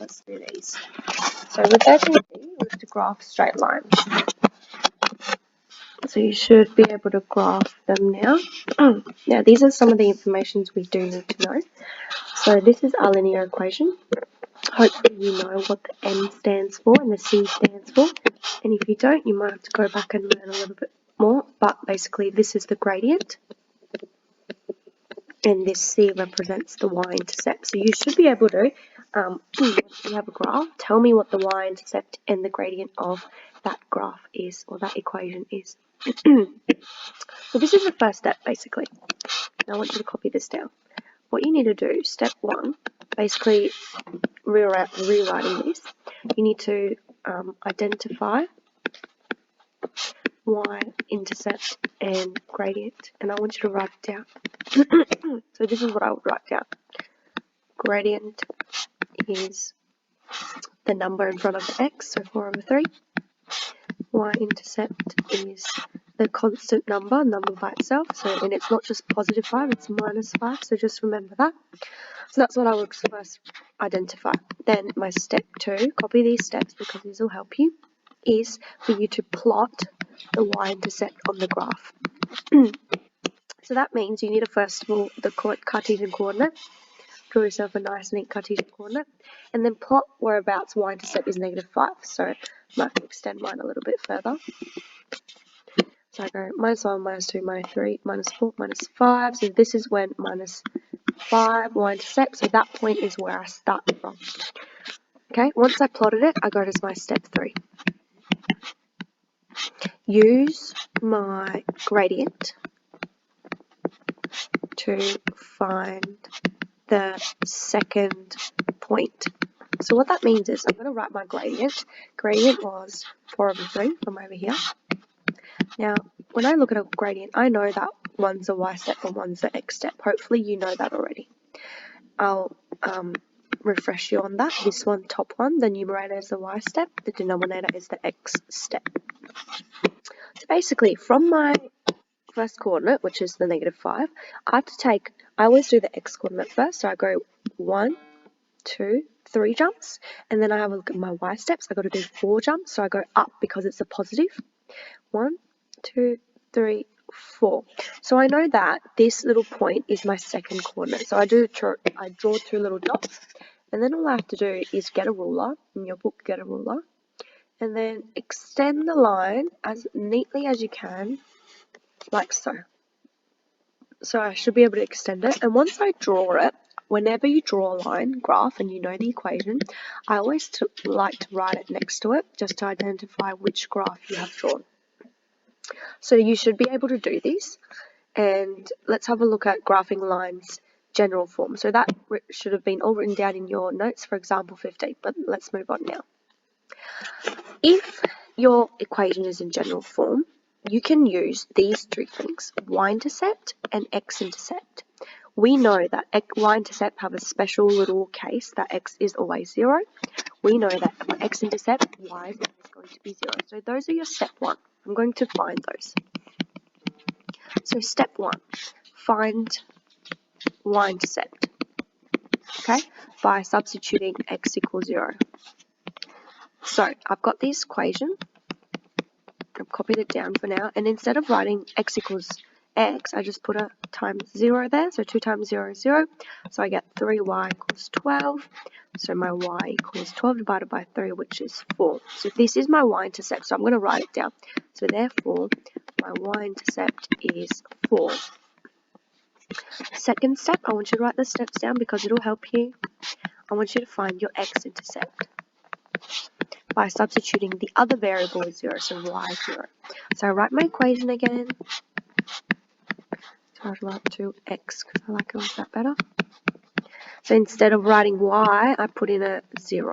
let's do these. So with A, B, C, we have to graph straight lines. So you should be able to graph them now. Now these are some of the informations we do need to know. So this is our linear equation. Hopefully you know what the M stands for and the C stands for. And if you don't, you might have to go back and learn a little bit more. But basically this is the gradient. And this C represents the y-intercept. So you should be able to, once you have a graph, tell me what the y-intercept and the gradient of that graph is, or that equation is. So this is the first step, basically. Now I want you to copy this down. What you need to do, step 1, basically rewriting this, you need to identify y-intercept and gradient, and I want you to write it down. So this is what I would write down. Gradient is the number in front of the x, so 4/3. Y-intercept is the constant number by itself, and it's not just positive 5, it's -5, so just remember that. So that's what I would first identify. Then my step 2, copy these steps because these will help you, is for you to plot the y-intercept on the graph. So that means you need to first of all the Cartesian coordinate. Draw yourself a nice neat Cartesian coordinate, and then plot whereabouts y-intercept is -5. So I might extend mine a little bit further. So I go -1, -2, -3, -4, -5. So this is when -5 y-intercept. So that point is where I start from. Okay, once I plotted it, I go to my step 3. Use my gradient to find the second point. So what that means is I'm going to write my gradient. Gradient was 4/3 from over here. Now, when I look at a gradient, I know that one's a y-step and one's an x-step. Hopefully you know that already. I'll refresh you on that. This one, top one, the numerator is the y-step, the denominator is the x-step. So basically, from my first coordinate, which is the -5, I always do the x-coordinate first, so I go 1, 2, 3 jumps, and then I have a look at my y-steps. I got to do 4 jumps, so I go up because it's a positive. 1, 2, 3, 4. So I know that this little point is my second coordinate. So I draw 2 little dots, and then all I have to do is get a ruler. In your book, get a ruler, and then extend the line as neatly as you can, like so. So I should be able to extend it, and once I draw it, whenever you draw a line graph and you know the equation, I always like to write it next to it just to identify which graph you have drawn. So you should be able to do this, and let's have a look at graphing lines general form. So that should have been all written down in your notes for example 15, but let's move on now. If your equation is in general form, you can use these 2 things, y-intercept and x-intercept. We know that y-intercept have a special little case that x is always 0. We know that for x-intercept, y is going to be 0. So those are your step 1. I'm going to find those. So step 1, find y-intercept, okay, by substituting x equals 0. So I've got this equation. I've copied it down for now, and instead of writing x equals x, I just put a times 0 there, so 2 times 0 is 0, so I get 3y equals 12, so my y equals 12 divided by 3, which is 4. So this is my y-intercept, so I'm going to write it down. So therefore, my y-intercept is 4. Second step, I want you to write the steps down because it'll help you. I want you to find your x-intercept by substituting the other variable as 0, so y is 0. So I write my equation again. So I'd write 2x because I like it like that better. So instead of writing y, I put in a 0.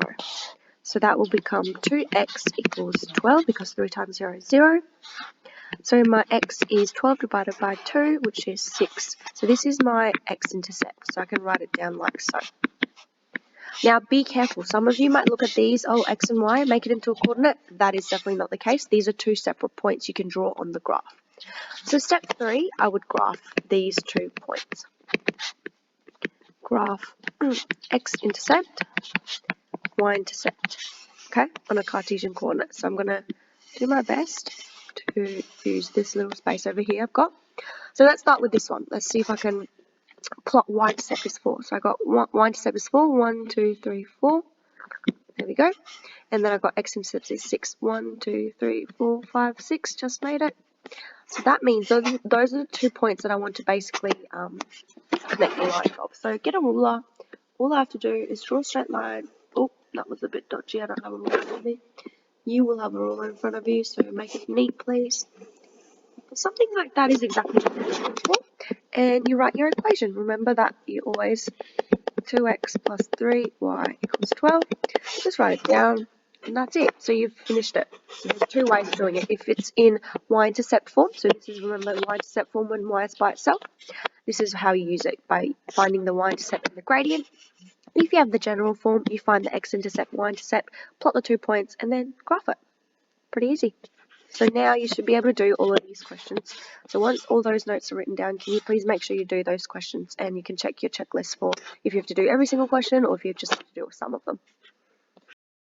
So that will become 2x equals 12 because 3 times 0 is 0. So my x is 12 divided by 2, which is 6. So this is my x-intercept. So I can write it down like so. Now be careful. Some of you might look at these, oh, x and y, make it into a coordinate. That is definitely not the case. These are 2 separate points you can draw on the graph. So step 3, I would graph these 2 points. Graph x-intercept y-intercept, okay, on a Cartesian coordinate. So I'm going to do my best to use this little space over here I've got. So let's start with this one. Let's see if I can plot y-intercept is 4. So I got y-intercept is 4, 1, 2, 3, 4. There we go. And then I've got x-intercept is 6, 1, 2, 3, 4, 5, 6. Just made it. So that means those are the 2 points that I want to basically connect the line of. So get a ruler. All I have to do is draw a straight line. Oh, that was a bit dodgy. I don't have a ruler with me. You will have a ruler in front of you, so make it neat, please. Something like that is exactly what you're looking for. And you write your equation. Remember that you always 2x plus 3y equals 12. Just write it down, and that's it. So you've finished it. So there's 2 ways of doing it. If it's in y-intercept form, so this is, remember, y-intercept form when y is by itself. This is how you use it, by finding the y-intercept and the gradient. If you have the general form, you find the x-intercept, y-intercept, plot the 2 points, and then graph it. Pretty easy. So now you should be able to do all of these questions. So once all those notes are written down, can you please make sure you do those questions, and you can check your checklist for if you have to do every single question or if you just have to do some of them.